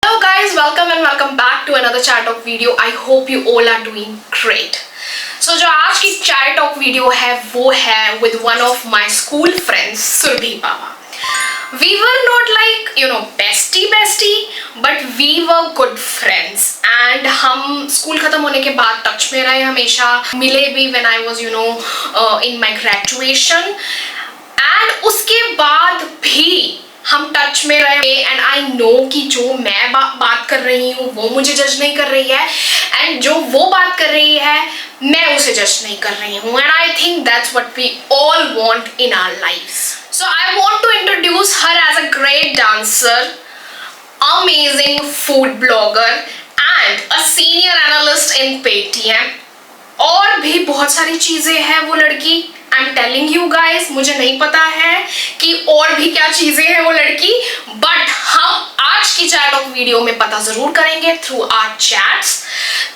Hello guys, welcome and welcome back to another Chat Talk video. I hope you all are doing great. So जो आज की Chat Talk video है वो है with one of my school friends Surbhi Pava. We were not like bestie, but we were good friends. And हम school खत्म होने के बाद टच में रहे, हमेशा मिले भी when I was in my graduation. And उसके बाद भी हम टच में रहे एंड आई नो कि जो मैं बात कर रही हूँ वो मुझे जज नहीं कर रही है एंड जो वो बात कर रही है मैं उसे जज नहीं कर रही हूँ and I think that's what we all want in our lives. So I want to introduce her as a great dancer, amazing food blogger and a senior analyst in Paytm. और भी बहुत सारी चीजें हैं वो लड़की. I am telling you guys, मुझे नहीं पता है कि और भी क्या चीजें हैं वो लड़की, बट हम आज की चैट ऑफ वीडियो में पता जरूर करेंगे थ्रू आवर चैट्स.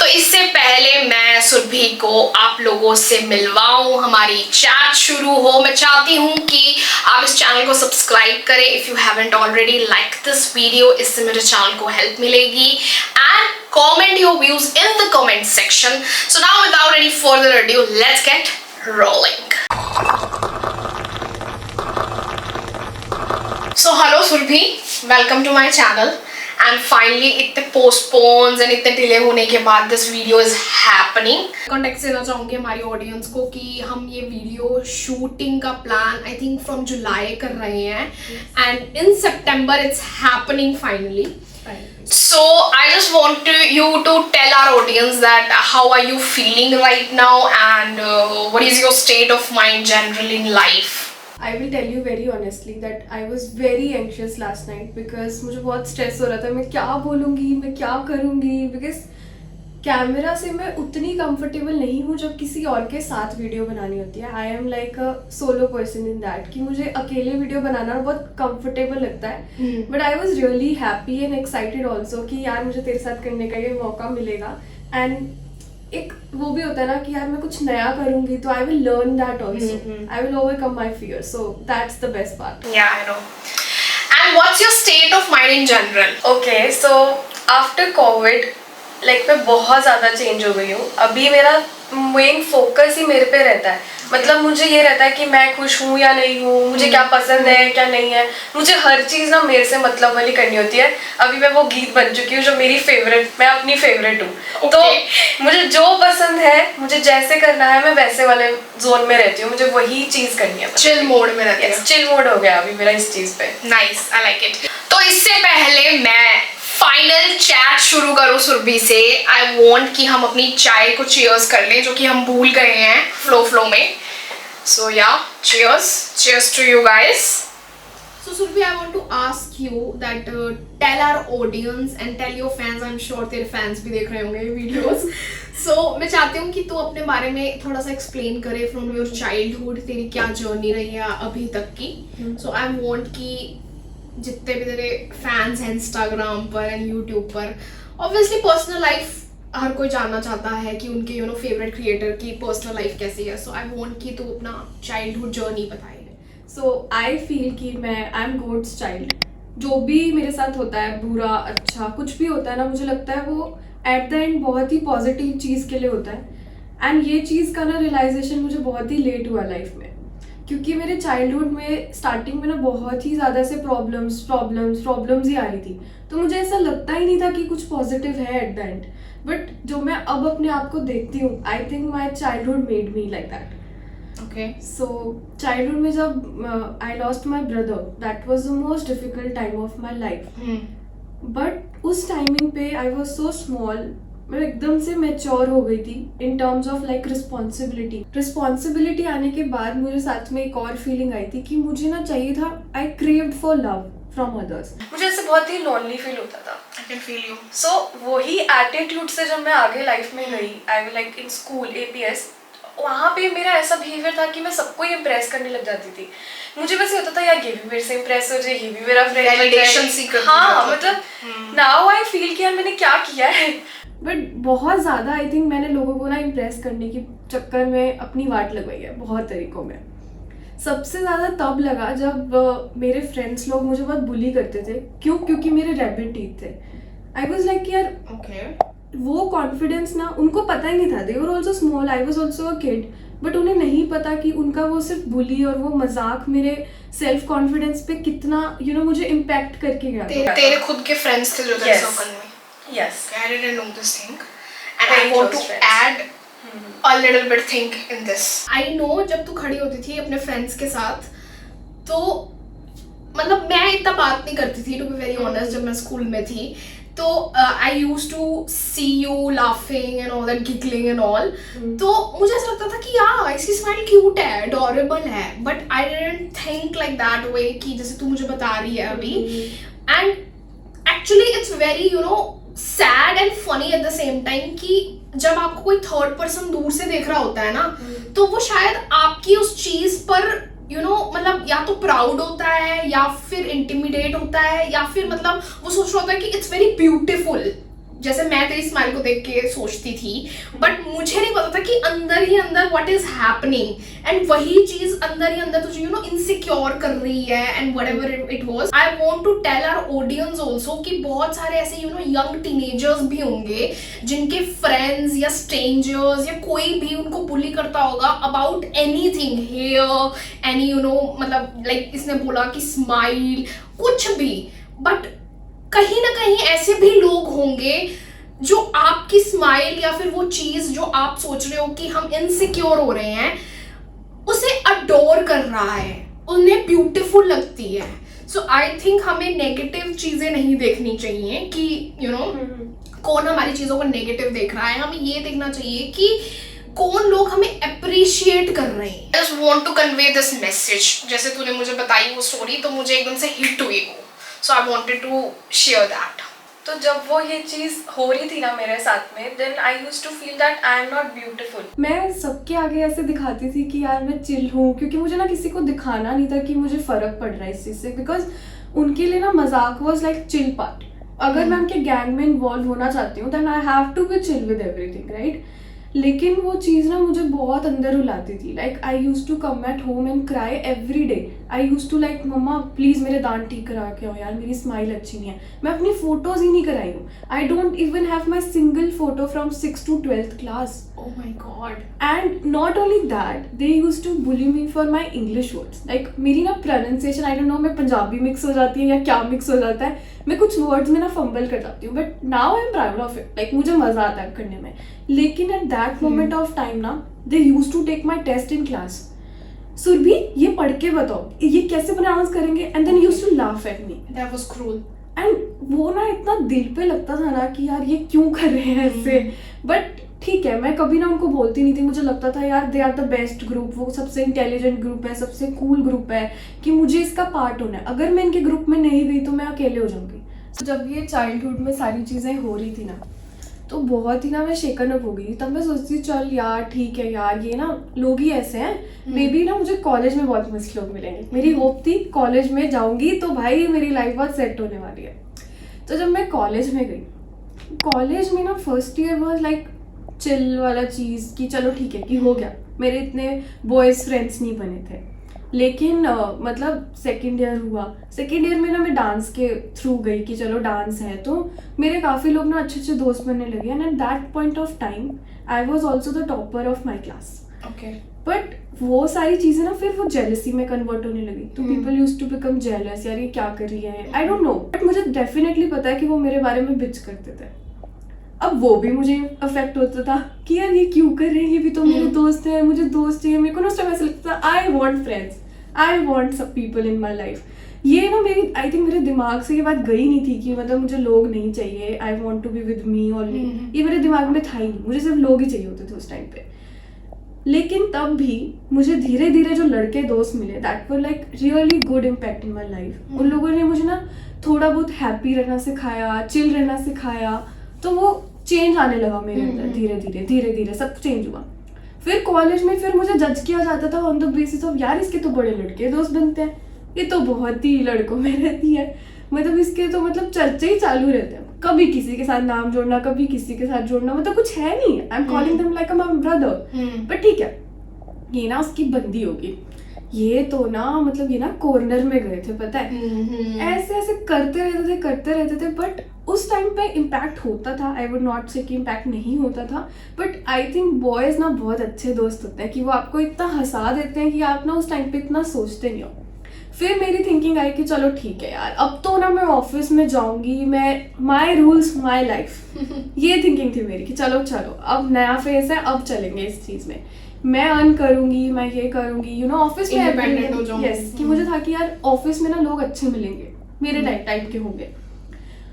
तो इससे पहले मैं सुरभि को आप लोगों से मिलवाऊं, हमारी चैट शुरू हो. मैं चाहती हूं कि आप इस चैनल को सब्सक्राइब करें if you haven't already. Like this video, इससे मेरे चैनल को हेल्प मिलेगी. And comment your views in the comment section. So now without any further ado, let's get rolling. So hello Surbhi, welcome to my channel. And finally इतने postpones and इतने delay होने के बाद this video is happening. Context देना चाहूँगी हमारी audience को कि हम ये video shooting का plan I think from July कर रहे हैं and in September it's happening finally. So I just want you to tell our audience that how are you feeling right now and what is your state of mind generally in life. I will tell you very honestly that I was very anxious last night because मुझे बहुत stress हो रहा था. मैं क्या बोलूँगी, मैं क्या करूँगी, because कैमरा से मैं उतनी कंफर्टेबल नहीं हूँ जब किसी और के साथ वीडियो बनानी होती है. I am like a solo person in that कि मुझे अकेले वीडियो बनाना बहुत कंफर्टेबल लगता है. But I was really happy and excited also कि यार मुझे तेरे साथ करने का ये मौका मिलेगा. एंड एक वो भी होता है ना कि यार मैं कुछ नया करूँगी तो I will learn that also. I will overcome my fear. So that's the best part. Yeah, I know. And what's your state of mind in general? Okay, so after Covid मैं बहुत ज़्यादा चेंज हो गई हूँ. अभी मेरा main focus ही मेरे पे रहता है. मतलब मुझे ये रहता है कि मैं खुश हूँ या नहीं हूँ, मुझे क्या पसंद है क्या नहीं है. मुझे हर चीज़ ना मेरे से मतलब वाली करनी होती है. अभी मैं वो गीत बन चुकी हूँ जो मेरी फेवरेट, मैं अपनी फेवरेट हूँ. तो मुझे जो पसंद है, मुझे जैसे करना है, मैं वैसे वाले जोन में रहती हूँ. मुझे वही चीज़ करनी है. चिल मोड में रहती है. चिल मोड हो गया अभी मेरा इस चीज़ पे. Nice, I like it. तो इससे पहले मैं फाइनल चैट शुरू करूँ सुरभि से. आई वॉन्ट कि हम अपनी चाय को चीयर्स कर लें जो कि हम भूल गए हैं फ्लो में. सो या cheers to you guys. So Surbhi, I want to ask you that tell our audience and tell your fans. I'm sure तेरे fans भी देख रहे होंगे ये videos. So मैं चाहती हूँ कि तू अपने बारे में थोड़ा सा explain करे from your childhood, तेरी क्या journey रही है अभी तक की. So I want कि जितने भी तेरे फैंस हैं इंस्टाग्राम पर एंड यूट्यूब पर, ऑब्वियसली पर्सनल लाइफ हर कोई जानना चाहता है कि उनके फेवरेट क्रिएटर की पर्सनल लाइफ कैसी है. सो आई वांट कि तू अपना चाइल्डहुड जर्नी बताए. सो आई फील कि आई एम गॉड्स चाइल्ड. जो भी मेरे साथ होता है, बुरा अच्छा कुछ भी होता है ना, मुझे लगता है वो एट द एंड बहुत ही पॉजिटिव चीज़ के लिए होता है. एंड ये चीज़ का ना रियलाइजेशन मुझे बहुत ही लेट हुआ लाइफ में, क्योंकि मेरे चाइल्डहुड में स्टार्टिंग में ना बहुत ही ज़्यादा से प्रॉब्लम्स ही आ रही थी. तो मुझे ऐसा लगता ही नहीं था कि कुछ पॉजिटिव है एट द एंड. बट जो मैं अब अपने आप को देखती हूँ, I think my childhood made me like that. Okay. So childhood में जब I lost my brother, that was the most difficult time of my life. But उस टाइमिंग पे आई वॉज सो स्मॉल. मैं एकदम से मैच्योर हो गई थी इन टर्म्स ऑफ रिस्पॉन्सिबिलिटी आने के बाद मुझे साथ में एक और फीलिंग आई थी कि मुझे ना चाहिए था, I craved for love from others. मुझे ऐसे बहुत ही लॉनली फील होता था. I can feel you. So वही एटीट्यूड से जब मैं आगे लाइफ में गई, I will like in school APS, वहाँ पे मेरा ऐसा बिहेवियर था कि मैं सबको ही इम्प्रेस करने लग जाती थी. मुझे बस ये होता था यार ये भी मेरे से इम्प्रेस हो जाए, ये भी मेरा फ्रेंड. हाँ, मतलब नाउ आई फील कि यार मैंने क्या किया है. बट बहुत ज़्यादा आई थिंक मैंने लोगों को ना इम्प्रेस करने के चक्कर में अपनी वाट लगवाई है बहुत तरीकों में. सबसे ज़्यादा तब लगा जब मेरे फ्रेंड्स लोग मुझे बहुत बुली करते थे. क्योंकि मेरे रैबिट टीथ थे. आई वाज लाइक यार Okay. वो कॉन्फिडेंस ना उनको पता ही नहीं था. They were also small, I was also a kid, but उन्हें नहीं पता कि उनका वो सिर्फ बुली और वो मजाक मेरे सेल्फ कॉन्फिडेंस पे कितना मुझे इम्पैक्ट करके गया. तेरे खुद के फ्रेंड्स थे जो तेरे Yes. सर्कल में. Yes. I didn't know this thing, and Very I want to close friends. add a little bit thing in this. I know जब तू खड़ी होती थी अपने फ्रेंड्स के साथ, तो मतलब मैं इतना बात नहीं करती थी, to be very honest, जब मैं स्कूल में थी. तो I use to see you laughing and all that, giggling and all. तो मुझे ऐसा लगता था कि यार इसकी स्माइल क्यूट है, अडोरेबल है, but I didn't think like that way कि जैसे तू मुझे बता रही है अभी. And actually it's very sad and funny at the same time कि जब आपको कोई थर्ड पर्सन दूर से देख रहा होता है ना, तो वो शायद आपकी उस चीज पर मतलब या तो प्राउड होता है या फिर इंटिमिडेट होता है या फिर मतलब वो सोच रहा होता है कि इट्स वेरी ब्यूटीफुल, जैसे मैं तेरी स्माइल को देख के सोचती थी. बट मुझे नहीं पता था कि अंदर ही अंदर व्हाट इज हैपनिंग, एंड वही चीज अंदर ही अंदर तुझे इनसिक्योर कर रही है. And whatever it was, I want to tell our audience also कि बहुत सारे ऐसे यंग टीनेजर्स भी होंगे जिनके फ्रेंड्स या स्ट्रेंजर्स या कोई भी उनको बुली करता होगा अबाउट एनीथिंग, हेयर, एनी मतलब लाइक इसने बोला कि स्माइल, कुछ भी. बट कहीं ना कहीं ऐसे भी लोग होंगे जो आपकी स्माइल या फिर वो चीज जो आप सोच रहे हो कि हम इनसिक्योर हो रहे हैं, उसे अडोर कर रहा है, उन्हें ब्यूटीफुल लगती है. सो आई थिंक हमें नेगेटिव चीजें नहीं देखनी चाहिए कि कौन हमारी चीजों को नेगेटिव देख रहा है. हमें ये देखना चाहिए कि कौन लोग हमें अप्रिशिएट कर रहे हैं. I just want to convey this message. जैसे तूने मुझे बताई वो स्टोरी, तो मुझे एकदम से हिट हुई वो. So I wanted to share that. तो जब वो ये चीज़ हो रही थी ना मेरे साथ में, then I used to feel that I am not beautiful. मैं सबके आगे ऐसे दिखाती थी कि यार मैं चिल हूँ, क्योंकि मुझे ना किसी को दिखाना नहीं था कि मुझे फर्क पड़ रहा है इस चीज़ से, बिकॉज उनके लिए ना मजाक वॉज लाइक चिल पार्ट. अगर मैं उनके गैंग में इन्वॉल्व होना चाहती हूँ, then I have to be chill with everything, right. लेकिन वो चीज़ ना मुझे बहुत अंदर रुलाती थी. Like I use to come at home and cry every day. I use to like mama please मेरे दांत ठीक करा के आओ यार, मेरी स्माइल अच्छी नहीं है. मैं अपनी फोटोज ही नहीं कराई हूँ. I don't even have my single photo from 6th to 12th class. Oh my god. And not only that, they use to bully me for my English words. Like मेरी ना प्रोनाउंसिएशन, आई डोंट नो, मैं Punjabi mix हो जाती है या क्या mix हो जाता है, मैं कुछ वर्ड्स में ना फंबल कर जाती हूँ. But now I am proud of it. Like मुझे मजा आता है करने में. लेकिन at that moment of time ना, they use to take my test in class. Surabhi ये पढ़ के बताओ ये कैसे प्रोनाउंस करेंगे, and then use to laugh at me. That was cruel. And वो ना इतना दिल पे लगता था ना कि यार ये क्यों कर रहे हैं ऐसे. बट ठीक है, मैं कभी ना उनको बोलती नहीं थी. मुझे लगता था यार they are the best group, वो सबसे इंटेलिजेंट ग्रुप है, सबसे कूल ग्रुप है, कि मुझे इसका पार्ट होना है. अगर मैं इनके ग्रुप में नहीं गई तो मैं अकेले हो जाऊंगी. जब ये चाइल्डहुड में सारी चीज़ें हो रही थी ना, तो बहुत ही ना मैं शेकन अप हो गई. तब मैं सोचती चल यार ठीक है यार, ये ना लोग ही ऐसे हैं, मे बी ना मुझे कॉलेज में बहुत मस्त लोग मिलेंगे. मेरी होप थी कॉलेज में जाऊंगी तो भाई मेरी लाइफ बहुत सेट होने वाली है. तो जब मैं कॉलेज में गई, कॉलेज में ना first year was like chill वाला चीज़ कि चलो ठीक है कि हो गया. मेरे इतने बॉयज़ फ्रेंड्स नहीं बने थे. लेकिन मतलब सेकेंड ईयर हुआ. सेकेंड ईयर में ना मैं डांस के थ्रू गई कि चलो डांस है, तो मेरे काफ़ी लोग ना अच्छे अच्छे दोस्त बनने लगे. And at that point of time I was also the topper of my class. Okay. But वो सारी चीज़ें ना फिर वो जेलसी में कन्वर्ट होने लगी. तो people use to become jealous, यार ये क्या कर रही है, आई डोंट नो. बट मुझे डेफिनेटली पता है कि वो मेरे बारे में बिच करते थे. अब वो भी मुझे अफेक्ट होता था कि यार ये क्यों कर रहे हैं, ये भी तो मेरे दोस्त हैं, मुझे दोस्त चाहिए. मेरे को ना उस टाइम ऐसा लगता था I want friends, I want सब पीपल इन माई लाइफ. ये ना मेरी आई थिंक मेरे दिमाग से ये बात गई नहीं थी कि मतलब मुझे लोग नहीं चाहिए, I want to be with me only. ये मेरे दिमाग में था ही नहीं, मुझे सिर्फ लोग ही चाहिए होते थे उस टाइम पे. लेकिन तब भी मुझे धीरे धीरे जो लड़के दोस्त मिले, that were like really good impact in my life. उन लोगों ने मुझे ना थोड़ा बहुत हैप्पी रहना सिखाया, चिल रहना सिखाया. तो वो चेंज आने लगा मेरे अंदर. धीरे धीरे सब चेंज हुआ. फिर कॉलेज में फिर मुझे जज किया जाता था ऑन द बेसिस ऑफ यार इसके तो बड़े लड़के दोस्त बनते हैं, ये तो बहुत ही लड़कों में रहती है, मतलब इसके तो मतलब चर्चे ही चालू रहते हैं. कभी किसी के साथ नाम जोड़ना, कभी किसी के साथ जोड़ना, मतलब कुछ है नहीं. I am calling them like a my brother. But ठीक है, ये ना उसकी बंदी होगी ये तो ना मतलब ये ना कॉर्नर में गए थे, पता है, ऐसे ऐसे करते रहते थे। बट उस टाइम पे इम्पैक्ट होता था, आई वुड नॉट से कि इम्पैक्ट नहीं होता था, बट आई थिंक बॉयज़ ना बहुत अच्छे दोस्त होते हैं कि वो आपको इतना हंसा देते हैं कि आप ना उस टाइम पे इतना सोचते नहीं हो। फिर मेरी थिंकिंग आई कि चलो ठीक है यार, अब तो ना मैं ऑफिस में जाऊंगी, मैं माई रूल्स माई लाइफ, ये थिंकिंग थी मेरी कि चलो अब नया फेज है, अब चलेंगे इस चीज़ में, मैं अर्न करूंगी, मैं ये करूंगी, यू नो ऑफिस में Independent हो जाऊंगी। यस, कि मुझे था कि यार ऑफिस में ना लोग अच्छे मिलेंगे, मेरे टाइप के होंगे।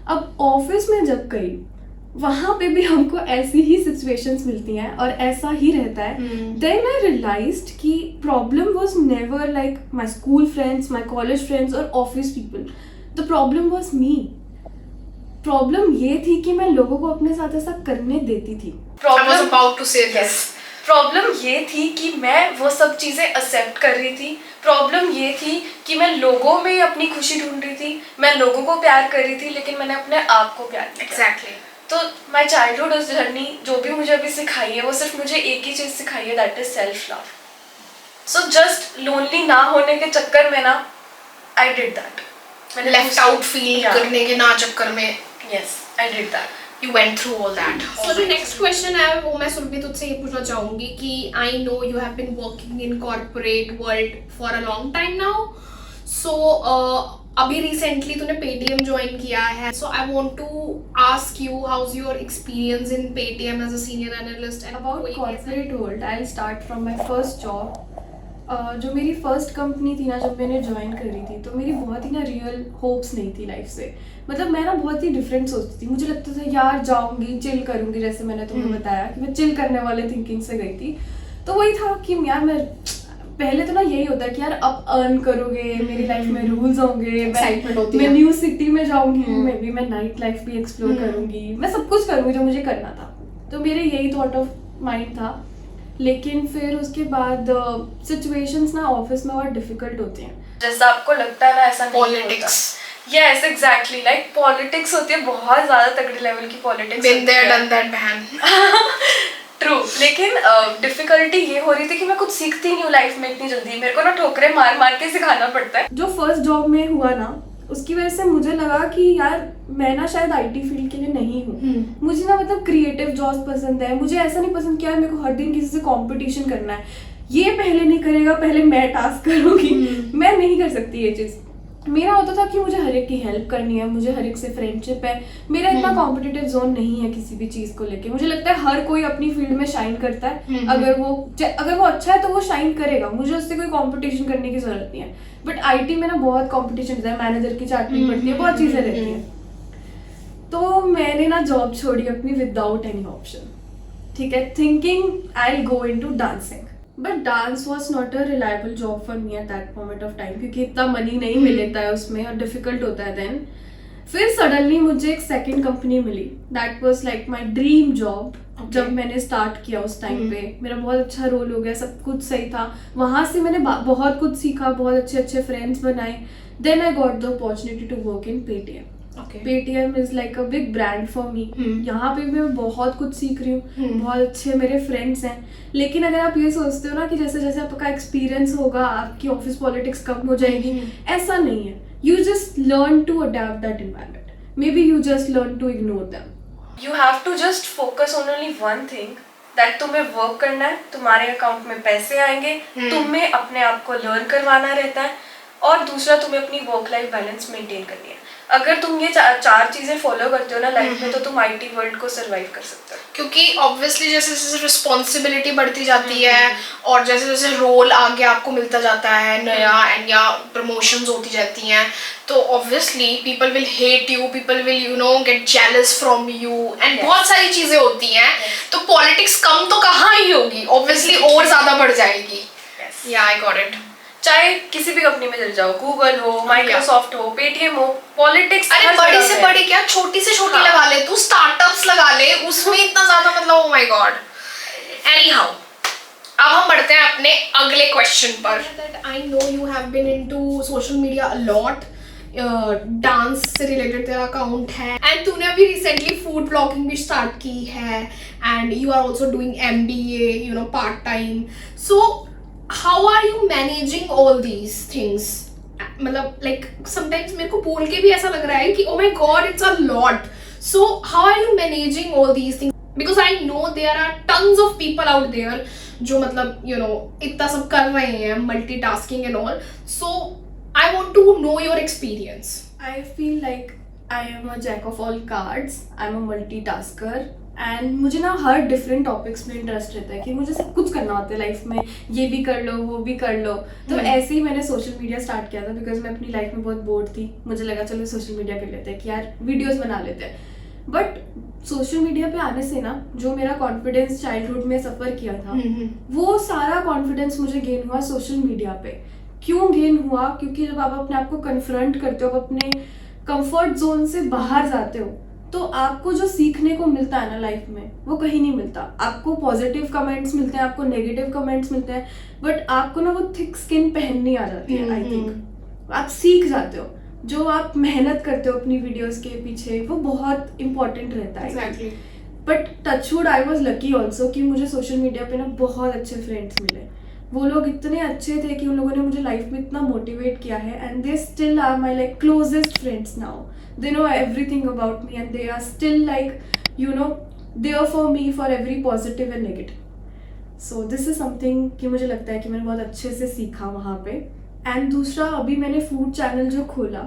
अब ऑफिस में जब गई, वहां पे भी हमको ऐसी ही सिचुएशंस मिलती हैं और ऐसा ही रहता है। देन आई रियलाइज्ड कि problem was never like my school friends, my college friends और office people, the problem was me. Problem ये थी कि मैं लोगों को अपने साथ ऐसा करने देती थी। I was about to say this. Problem ये थी कि मैं वो सब चीज़ें एक्सेप्ट कर रही थी। प्रॉब्लम ये थी कि मैं लोगों में अपनी खुशी ढूंढ रही थी, मैं लोगों को प्यार कर रही थी, लेकिन मैंने अपने आप को प्यार नहीं किया। Exactly. तो माई चाइल्डहुड जर्नी जो भी मुझे अभी सिखाई है, वो सिर्फ मुझे एक ही चीज़ सिखाई है, that is self love. So just lonely ना होने के चक्कर में ना आई डिड दैट, मैंने Left out feel करने के ना चक्कर में yes I did that. you went through all that. So the next question है वो मैं सुरभि तुझसे ये पूछना चाहूँगी कि I know you have been working in corporate world for a long time now. So अभी recently तूने Paytm join किया है. So I want to ask you how's your experience in Paytm as a senior analyst and About corporate world, I'll start from my first job. जो मेरी first company थी ना, जब मैंने ज्वाइन करी थी, तो मेरी बहुत ही ना रियल होप्स नहीं थी लाइफ से। मतलब मैं ना बहुत ही डिफरेंट सोचती थी, मुझे लगता था यार जाऊंगी चिल करूंगी, जैसे मैंने तुम्हें बताया कि मैं चिल करने वाले थिंकिंग से गई थी। तो वही था कि यार मैं पहले तो ना यही होता है कि यार अब अर्न करोगे, मेरी लाइफ में रूल्स होंगे, मैं न्यू सिटी में जाऊंगी, मे बी मैं नाइट लाइफ भी एक्सप्लोर करूंगी, मैं सब कुछ करूंगी जो मुझे करना था। तो मेरे यही थॉट ऑफ माइंड था। लेकिन फिर उसके बाद सिचुएशंस ना ऑफिस में और डिफिकल्ट होती हैं। जैसा आपको लगता है ना, ऐसा नहीं होता। Politics. Yes exactly, like politics होती है, बहुत ज्यादा तगड़े लेवल की politics. Been there done that बहन। ट्रू, लेकिन डिफिकल्टी ये हो रही थी कि मैं कुछ सीखती नहीं हूँ लाइफ में इतनी जल्दी, मेरे को ना ठोकरे मार मार के सिखाना पड़ता है। जो फर्स्ट जॉब में हुआ ना, उसकी वजह से मुझे लगा कि यार मैं ना शायद आईटी फील्ड के लिए नहीं हूँ। मुझे ना मतलब क्रिएटिव जॉब्स पसंद है, मुझे ऐसा नहीं पसंद कि यार मेरे को हर दिन किसी से कंपटीशन करना है, ये पहले नहीं करेगा, पहले मैं टास्क करूँगी। मैं नहीं कर सकती ये चीज़। मेरा होता था कि मुझे हर एक की हेल्प करनी है, मुझे हर एक से फ्रेंडशिप है, मेरा इतना कॉम्पिटिटिव जोन नहीं है किसी भी चीज़ को लेके। मुझे लगता है हर कोई अपनी फील्ड में शाइन करता है, अगर वो अच्छा है तो वो शाइन करेगा, मुझे उससे कोई कंपटीशन करने की जरूरत नहीं है। बट आईटी में ना बहुत कंपटीशन है, मैनेजर की चाटनी पड़ती है, बहुत चीज़ें रहती हैं। तो मैंने ना जॉब छोड़ी अपनी विदाउट एनी ऑप्शन, ठीक है, thinking I will go into dancing. But dance was not a reliable job for me at that moment of time, क्योंकि इतना मनी नहीं मिलता है उसमें और डिफिकल्ट होता है। देन फिर सडनली मुझे एक सेकंड कंपनी मिली, that was like my dream job. जब मैंने स्टार्ट किया उस टाइम पे मेरा बहुत अच्छा रोल हो गया, सब कुछ सही था, वहाँ से मैंने बहुत कुछ सीखा, बहुत अच्छे अच्छे फ्रेंड्स बनाए। Then I got the opportunity to work in Paytm. Paytm is like a big brand for me. यहाँ पे मैं बहुत कुछ सीख रही हूँ, बहुत अच्छे मेरे फ्रेंड्स हैं। लेकिन अगर आप ये सोचते हो ना कि जैसे जैसे आपका एक्सपीरियंस होगा आपकी ऑफिस पॉलिटिक्स कम हो जाएगी, ऐसा नहीं है। You just learn to adapt that environment, maybe you just learn to ignore them. You have to just focus on only one thing, that तुम्हें वर्क करना है, तुम्हारे अकाउंट में पैसे आएंगे, तुम्हें अपने आप को लर्न करवाना रहता है, और दूसरा तुम्हें अपनी वर्क लाइफ बैलेंस मेंटेन करनी है। अगर तुम ये चार चीजें फॉलो करते हो ना लाइफ में, तो तुम आईटी वर्ल्ड को सरवाइव कर सकते हो। क्योंकि ऑब्वियसली जैसे जैसे रिस्पॉन्सिबिलिटी बढ़ती जाती है और जैसे जैसे रोल आगे आपको मिलता जाता है नया एंड या प्रमोशंस होती जाती हैं, तो obviously people will hate you, people will you know get jealous from you and बहुत सारी चीजें होती हैं। तो पॉलिटिक्स कम तो कहाँ ही होगी, ऑब्वियसली और ज्यादा बढ़ जाएगी। या आई गॉट इट। चाहे किसी भी कंपनी में चले जाओ, गूगल हो, माइक्रोसॉफ्ट हो, पेटीएम हो, पॉलिटिक्स। अरे बड़ी से बड़ी क्या, छोटी से छोटी लगा ले तू, स्टार्टअप्स लगा ले, उसमें इतना ज्यादा मतलब ओ माय गॉड। एनीहाउ, अब हम बढ़ते हैं अपने अगले क्वेश्चन पर। I know you have been into social media a lot, dance से रिलेटेड तेरा अकाउंट है एंड तूने अभी रिसेंटली फूड ब्लॉगिंग भी स्टार्ट की है and you are also doing MBA you know part time. So how are you managing all these things? मतलब like sometimes मेरे को बोल के भी ऐसा लग रहा है कि oh my god it's a lot. So how are you managing all these things? Because I know there are tons of people out there जो मतलब यू नो इतना सब कर रहे हैं, multitasking and all. So I want to know your experience. I feel like I am a jack of all cards. I'm a multitasker. And मुझे ना हर different topics में इंटरेस्ट रहता है कि मुझे सब कुछ करना होता है लाइफ में, ये भी कर लो वो भी कर लो. तो ऐसे ही मैंने सोशल मीडिया स्टार्ट किया था बिकॉज मैं अपनी लाइफ में बहुत बोर्ड थी. मुझे लगा चलो सोशल मीडिया कर लेते हैं कि यार वीडियोस बना लेते हैं. बट सोशल मीडिया पे आने से ना जो मेरा कॉन्फिडेंस चाइल्डहुड में सफ़र किया था वो सारा कॉन्फिडेंस मुझे गेन हुआ सोशल मीडिया पे. क्यों गेन हुआ? क्योंकि जब आप अपने आप को कन्फ्रंट करते हो, आप अपने कंफर्ट जोन से बाहर जाते हो, तो आपको जो सीखने को मिलता है ना लाइफ में वो कहीं नहीं मिलता. आपको पॉजिटिव कमेंट्स मिलते हैं, आपको नेगेटिव कमेंट्स मिलते हैं, बट आपको ना वो थिक स्किन पहननी आ जाती है. आई थिंक आप सीख जाते हो. जो आप मेहनत करते हो अपनी वीडियोस के पीछे वो बहुत इंपॉर्टेंट रहता है. Exactly. But touchwood I was lucky also कि मुझे सोशल मीडिया पे ना बहुत अच्छे फ्रेंड्स मिले. वो लोग इतने अच्छे थे कि उन लोगों ने मुझे लाइफ में इतना मोटिवेट किया है and they still are my like closest friends now. They know everything about me and they are still like, you know, there for me for every positive and negative. So this is something कि मुझे लगता है कि मैंने बहुत अच्छे से सीखा वहाँ पे. एंड दूसरा अभी मैंने फूड चैनल जो खोला,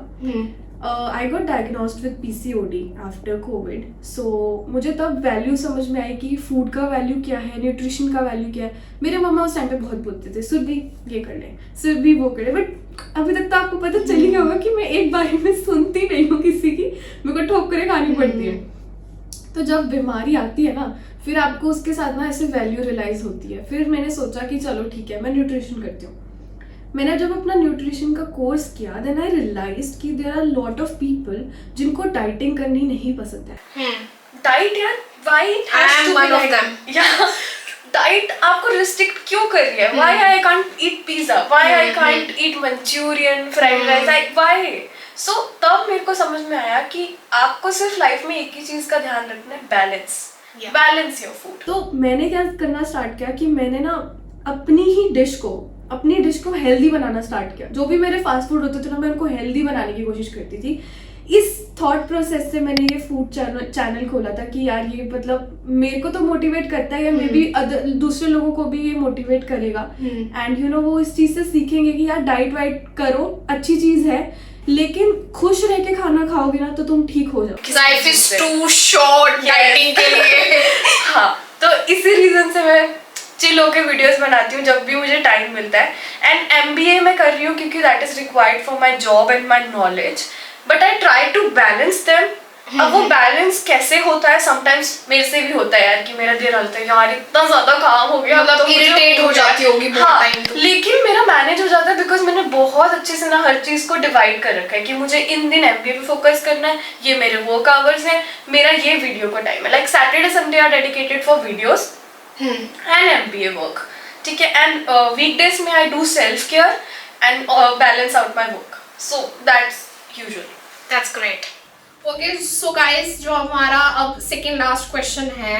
I got diagnosed with PCOD after covid. So मुझे तब वैल्यू समझ में आई कि फूड का वैल्यू क्या है, न्यूट्रिशन का वैल्यू क्या है. मेरे मम्मा उस टाइम पे बहुत बोलते थे सुरभि ये कर ले, सुरभि वो कर ले. बट अभी तक तो आपको पता चल ही गया होगा कि मैं एक बारी में सुनती नहीं हूँ किसी की, मेरे को ठोकरें खानी पड़ती है. तो जब बीमारी आती है ना फिर आपको उसके साथ ना ऐसे वैल्यू रियलाइज होती है. फिर मैंने सोचा कि चलो ठीक है मैं न्यूट्रिशन करती हूँ. मैंने जब अपना न्यूट्रिशन का कोर्स किया देन आई रियलाइज्ड कि there are lot of people जिनको डाइटिंग करनी नहीं पसंद है. डाइट यार, why it has to be like that? या डाइट आपको रिस्ट्रिक्ट क्यों कर रही है? Why I can't eat pizza, why I can't eat manchurian, fried rice, why? So तब मेरे को समझ में आया कि आपको सिर्फ लाइफ में एक ही चीज का ध्यान रखना है, बैलेंस. Balance your food. तो मैंने क्या करना स्टार्ट किया कि मैंने ना अपनी डिश को हेल्दी बनाना स्टार्ट किया. जो भी मेरे फास्ट फूड होते थे ना मैं उनको हेल्दी बनाने की कोशिश करती थी. इस थॉट प्रोसेस से मैंने ये फूड चैनल खोला था कि यार ये मतलब मेरे को तो मोटिवेट करता है या मे बी दूसरे लोगों को भी ये मोटिवेट करेगा. एंड यू नो वो इस चीज से सीखेंगे कि यार डाइट वाइट करो, अच्छी चीज है, लेकिन खुश रह के खाना खाओगे ना तो तुम ठीक हो जाओ. Life is too short dieting के लिए. हाँ, तो इसी रीजन से मैं चिल होके वीडियोस बनाती हूँ जब भी मुझे टाइम मिलता है. एंड MBA मैं कर रही हूँ क्योंकि that is required for my job and my knowledge. But I try to balance them. अब वो बैलेंस कैसे होता है, समटाइम्स मेरे से भी होता है यार कि मेरा दिल हलता है यार इतना ज्यादा काम हो गया, मतलब इरिटेट हो जाती होगी बहुत टाइम. तो लेकिन मेरा मैनेज हो जाता है बिकॉज मैंने बहुत अच्छे से ना हर चीज को डिवाइड कर रखा है कि मुझे इन दिन MBA पे फोकस करना है, ये मेरे वर्क आवर्स हैं, मेरा ये वीडियो का टाइम है. Like Saturday Sunday are dedicated for videos and MBA work. ठीक है. एंड वीकडेज में I do self care and balance out my work. So that's usual. That's great. Okay, so guys, जो हमारा अब second last question है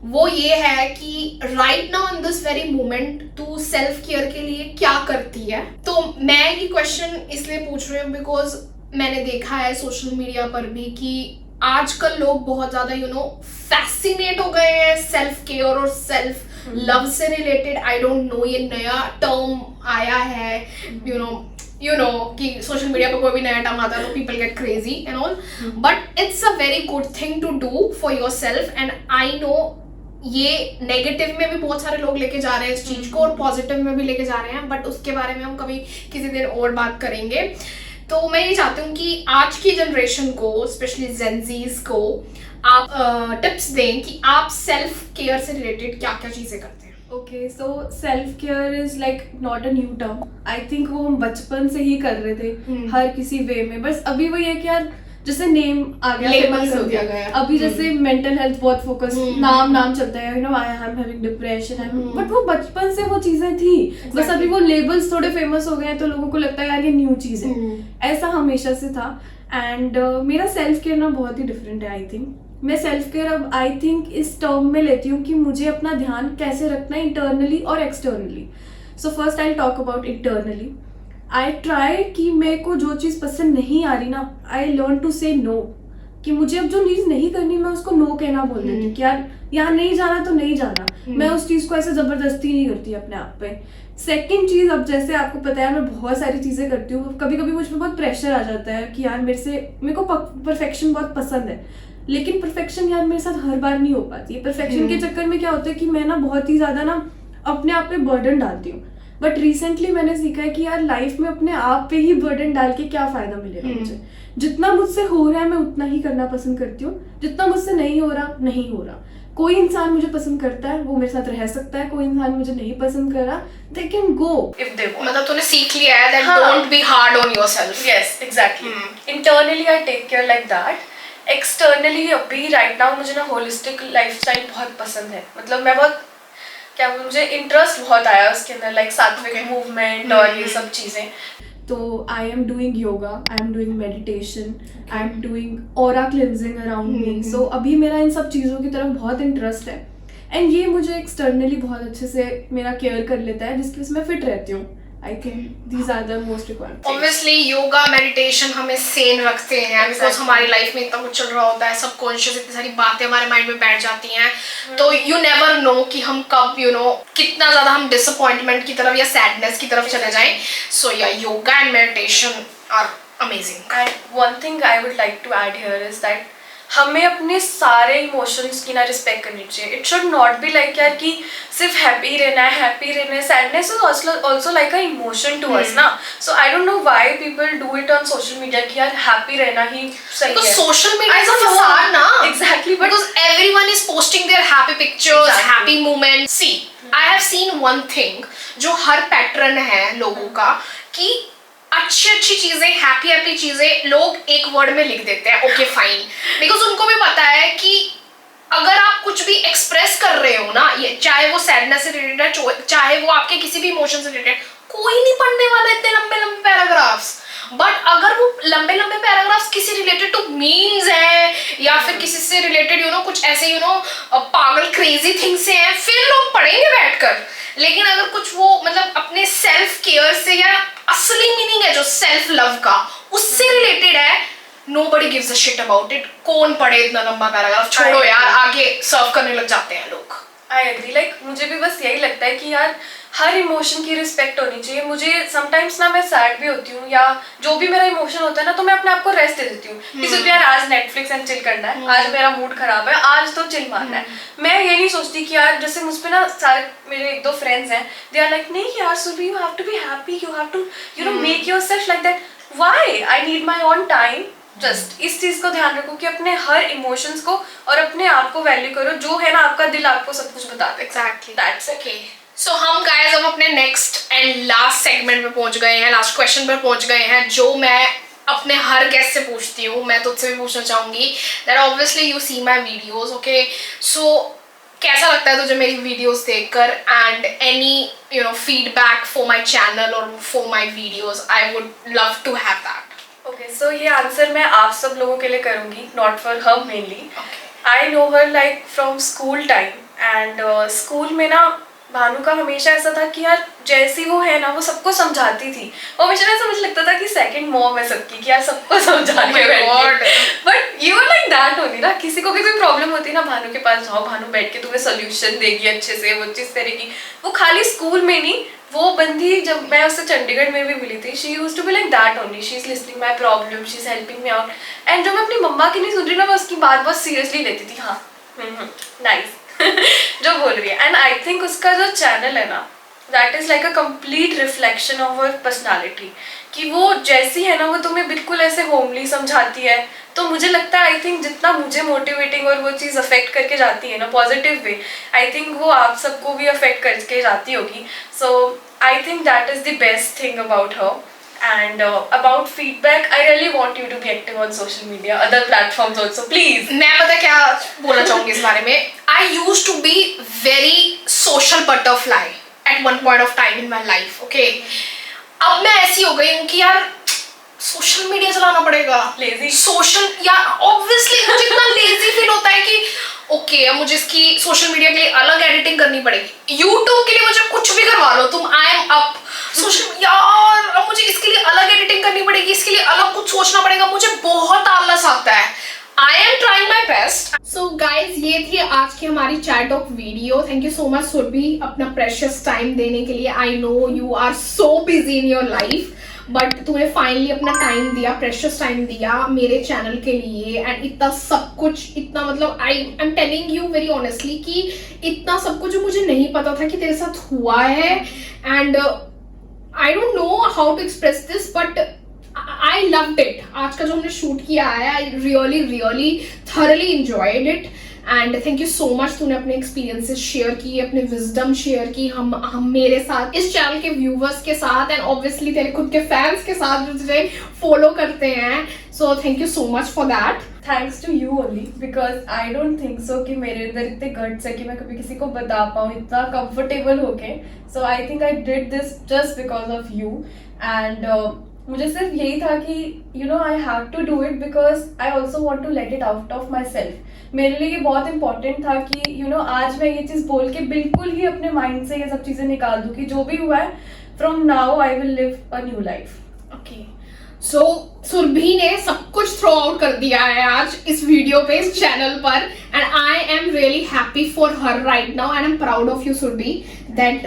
वो ये है कि right now in this very moment तू सेल्फ केयर के लिए क्या करती है. तो मैं ये क्वेश्चन इसलिए पूछ रही हूँ बिकॉज मैंने देखा है सोशल मीडिया पर भी कि आजकल लोग बहुत ज्यादा यू नो फैसिनेट हो गए हैं सेल्फ केयर और सेल्फ लव से रिलेटेड. आई डोंट नो ये नया टर्म आया है you know कि सोशल मीडिया पर कोई भी नया टर्म आता है तो people get crazy and all. But it's a very good thing to do for yourself. And I know ये नेगेटिव में भी बहुत सारे लोग लेके जा रहे हैं इस चीज को और पॉजिटिव में भी लेके जा रहे हैं, बट उसके बारे में हम कभी किसी दिन और बात करेंगे. तो मैं ये चाहती हूँ कि आज की जनरेशन को स्पेशली जेनजीज को आप टिप्स दें कि आप सेल्फ केयर से रिलेटेड क्या क्या चीजें करते हैं. Okay, so self care is like not a new term. I think वो हम बचपन से ही कर रहे थे हर किसी वे में. बस अभी वो ये कि यार जैसे नेम आ गया, लेबल्स हो दिया गया. अभी जैसे मेंटल हेल्थ बहुत फोकस, नाम चलता है, you know I am having depression. But वो बचपन से वो चीजें थी. बस अभी वो लेबल्स थोड़े फेमस हो गए हैं तो लोगों को लगता है यार ये न्यू चीज है. ऐसा हमेशा से था. एंड मेरा सेल्फ केयर ना बहुत ही डिफरेंट है. आई थिंक मैं सेल्फ केयर अब आई थिंक इस टर्म में लेती हूँ कि मुझे अपना ध्यान कैसे रखना है इंटरनली और externally. So first I talk about internally. I try कि मेरे को जो चीज़ पसंद नहीं आ रही ना, आई लर्न टू से नो. कि मुझे अब जो चीज़ नहीं करनी मैं उसको नो कहना बोल देती हूँ कि यार यहाँ नहीं जाना तो नहीं जाना. मैं उस चीज़ को ऐसे ज़बरदस्ती नहीं करती अपने आप पे. सेकंड चीज़, अब जैसे आपको पता है मैं बहुत सारी चीज़ें करती हूँ, कभी कभी मुझ पर बहुत प्रेशर आ जाता है कि यार मेरे को परफेक्शन बहुत पसंद है, लेकिन परफेक्शन यार मेरे साथ हर बार नहीं हो पाती है. परफेक्शन के चक्कर में क्या होता है कि मैं ना बहुत ही ज़्यादा ना अपने आप पे बर्डन डालती हूँ. बट रिसेंटली मैंने सीखा है कि यार लाइफ में अपने आप पे ही बर्डन डाल के क्या फ़ायदा मिलेगा मुझे. जितना मुझसे हो रहा है मैं उतना ही करना पसंद करती हूँ, जितना मुझसे नहीं हो रहा नहीं हो रहा. कोई इंसान मुझे पसंद करता है वो मेरे साथ रह सकता है, कोई इंसान मुझे नहीं पसंद कर रहा, they can go if they want. मतलब तूने सीख लिया है that हाँ. don't be hard on yourself. Yes, exactly. Internally I take care like that. Externally अभी right now मुझे ना holistic lifestyle बहुत पसंद है. मतलब मैं बहुत मुझे इंटरेस्ट बहुत आया उसके अंदर, लाइक सात्विक मूवमेंट और ये सब चीजें. तो I am doing yoga, I am doing meditation, I am doing aura cleansing around me. So अभी मेरा इन सब चीज़ों की तरफ बहुत इंटरेस्ट है, एंड ये मुझे एक्सटर्नली बहुत अच्छे से मेरा केयर कर लेता है, जिसकी वजह से मैं फिट रहती हूँ. I think these are the most required. Obviously yoga meditation हमें सेन रखते हैं बिकॉज हमारी लाइफ में इतना कुछ चल रहा होता है, सबकॉन्शियस इतनी सारी बातें हमारे माइंड में बैठ जाती हैं. तो यू नेवर नो कि हम कब कितना ज्यादा हम डिसअपॉइंटमेंट की तरफ या सैडनेस की तरफ चले जाएं. So yeah yoga and meditation are amazing. And one thing I would like to add here is that हमें अपने सारे इमोशंस की ना रिस्पेक्ट करनी चाहिए. It should not be like यार कि सिर्फ हैप्पी रहना है. Sadness is also like a emotion to us ना. So I don't know why people do it on social media कि यार हैप्पी रहना ही सही है. सोशल मीडिया इज अ फसाद ना. Exactly. But because everyone is posting their happy pictures, Exactly. happy moments. See, I have seen one thing जो हर pattern है लोगों का कि अच्छी चीजें, हैप्पी चीजें लोग एक वर्ड में लिख देते हैं, ओके फाइन. बिकॉज उनको भी पता है कि अगर आप कुछ भी एक्सप्रेस कर रहे हो ना, ये चाहे वो सैडनेस से रिलेटेड है, चाहे वो आपके किसी भी इमोशन से रिलेटेड, कोई नहीं पढ़ने वाला इतने लंबे पैराग्राफ्स. बट अगर वो लंबे पैराग्राफ्स किसी रिलेटेड टू मीम्स हैं या फिर किसी से रिलेटेड कुछ ऐसे पागल क्रेजी थिंग्स से हैं, फिर लोग पढ़ेंगे बैठकर. लेकिन अगर कुछ वो मतलब अपने सेल्फ केयर से या असली मीनिंग है जो सेल्फ लव का, उससे रिलेटेड है, nobody gives a shit about it. कौन पढ़े इतना लंबा पैराग्राफ, छोड़ो यार, आगे सर्व करने लग जाते हैं लोग. I agree. लाइक मुझे भी बस यही लगता है कि यार हर इमोशन की रिस्पेक्ट होनी चाहिए. मुझे समटाइम्स ना मैं सैड भी होती हूँ या जो भी मेरा इमोशन होता है ना, तो मैं अपने आप को रेस्ट दे देती हूँ कि सिर्फ यार आज नेटफ्लिक्स एंड चिल करना है, आज मेरा मूड खराब है, आज तो चिल मारना है. मैं ये नहीं सोचती कि यार जैसे मुझ पे ना सारे मेरे 1-2 फ्रेंड्स हैं, दे आर लाइक नहीं यार Surabhi you have to be happy, you have to make yourself like that. Why? I need my own time. Just इस चीज को ध्यान रखो कि अपने हर इमोशंस को और अपने आप को वैल्यू करो. जो है ना आपका दिल आपको सब कुछ बताता है. Exactly. That's okay. सो हम गाइस अब अपने नेक्स्ट एंड लास्ट सेगमेंट पे पहुंच गए हैं, लास्ट क्वेश्चन पर पहुंच गए हैं, जो मैं अपने हर गेस्ट से पूछती हूँ. मैं तुझसे भी पूछना चाहूंगी that obviously you see my videos, okay. So कैसा लगता है तुझे मेरी वीडियोस देखकर, and any feedback for my channel और for my videos, I would love to have that. Okay, so ये आंसर मैं आप सब लोगों के लिए करूँगी, not for her mainly. I know her like from school time, and school में ना भानु का हमेशा ऐसा था कि यार जैसी वो है ना वो सबको समझाती थी. वो हमेशा ऐसा मुझे लगता था कि सेकंड मॉम है सबकी, कि यार सबको समझाने बैठती. But you are like that only ना. किसी को भी कोई प्रॉब्लम होती है ना, भानु के पास जाओ, भानु बैठ के तुम्हें सोल्यूशन देगी अच्छे से, वो चीज़ करेगी. वो खाली स्कूल में नहीं, वो बंदी जब मैं उससे चंडीगढ़ में भी मिली थी, she used to be like that only. She is listening my problem, she is helping me out. And जब मैं अपनी मम्मा की नहीं सुन रही ना, मैं उसकी बात बहुत सीरियसली लेती थी. हाँ नाइस जो बोल रही है. एंड आई थिंक उसका जो चैनल है ना, that is like a complete reflection of her personality. कि वो जैसी है ना वो तुम्हें बिल्कुल ऐसे होमली समझाती है. तो मुझे लगता है आई थिंक जितना मुझे मोटिवेटिंग और वो चीज़ अफेक्ट करके जाती है ना पॉजिटिव वे, आई थिंक वो आप सबको भी अफेक्ट करके जाती होगी. So I think that is the best thing about her. And about feedback, I really want you to be active on social media, other platforms also, please. मैं पता क्या बोलना चाहूंगी इस बारे में. I used to be very social butterfly at one point of time in my life, okay. अब मैं ऐसी हो गई हूँ कि यार सोशल सोशल मीडिया चलाना पड़ेगा, Lazy. सोशल, या ऑब्वियसली मुझे इतना लेजी फील होता है कि ओके अब मुझे इसकी सोशल मीडिया के लिए अलग एडिटिंग करनी पड़ेगी, यूट्यूब के लिए मुझे कुछ भी करवा लो तुम, आई एम अप, सोशल यार अब मुझे इसके लिए अलग एडिटिंग करनी पड़ेगी, इसके लिए अलग कुछ सोचना पड़ेगा, मुझे बहुत आलस आता है। I am trying my best. So guys, ये थी आज की हमारी chat talk video. Thank you so much Surbhi अपना प्रेशियस टाइम देने के लिए। I know you are so busy in your life, but तुम्हें फाइनली अपना टाइम दिया, प्रेशियस टाइम दिया मेरे चैनल के लिए, एंड इतना सब कुछ, इतना मतलब आई am telling you very honestly कि इतना सब कुछ जो मुझे नहीं पता था कि तेरे साथ हुआ है, and I don't know how to express this, but I loved it. आज का जो हमने शूट किया है, I really really thoroughly enjoyed it, and thank you so much. तूने अपने एक्सपीरियंसेस शेयर किए, अपने विजडम शेयर की हम मेरे साथ, इस चैनल के व्यूवर्स के साथ, एंड ऑब्वियसली तेरे खुद के फैंस के साथ जो तुझे फॉलो करते हैं। So thank you so much for that. Thanks to you only, because I don't think so कि मेरे अंदर इतने गट्स है कि मैं कभी किसी को बता पाऊँ इतना कंफर्टेबल होके। So I think I did this just because of you, and मुझे सिर्फ यही था कि you know I have to do it because I also want to let it out of myself. मेरे लिए ये बहुत इंपॉर्टेंट था कि यू नो आज मैं ये चीज़ बोल के बिल्कुल ही अपने माइंड से ये सब चीज़ें निकाल दूँ कि जो भी हुआ है from now I will live a new life. Okay, so Surabhi ने सब कुछ थ्रो आउट कर दिया है आज इस वीडियो पे, इस चैनल पर, and I am really happy for her right now, and I am proud of you Surbhi that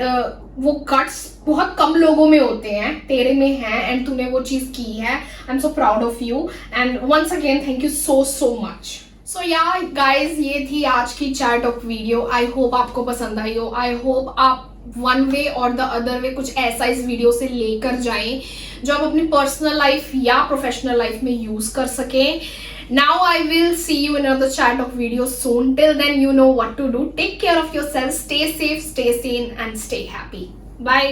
वो गट्स बहुत कम लोगों में होते हैं, तेरे में है, एंड तूने वो चीज की है। I am so proud of you, and once again thank you so much. So yeah guys, ये थी आज की chat of video. I hope आपको पसंद आई हो, आई होप आप वन वे और द अदर वे कुछ ऐसा इस वीडियो से लेकर जाएं जो आप अपनी पर्सनल लाइफ या प्रोफेशनल लाइफ में यूज कर सकें। Now I will see you in another chat of video soon. Till then, you know what to do. Take care of yourself, stay safe, stay sane, and stay happy. Bye.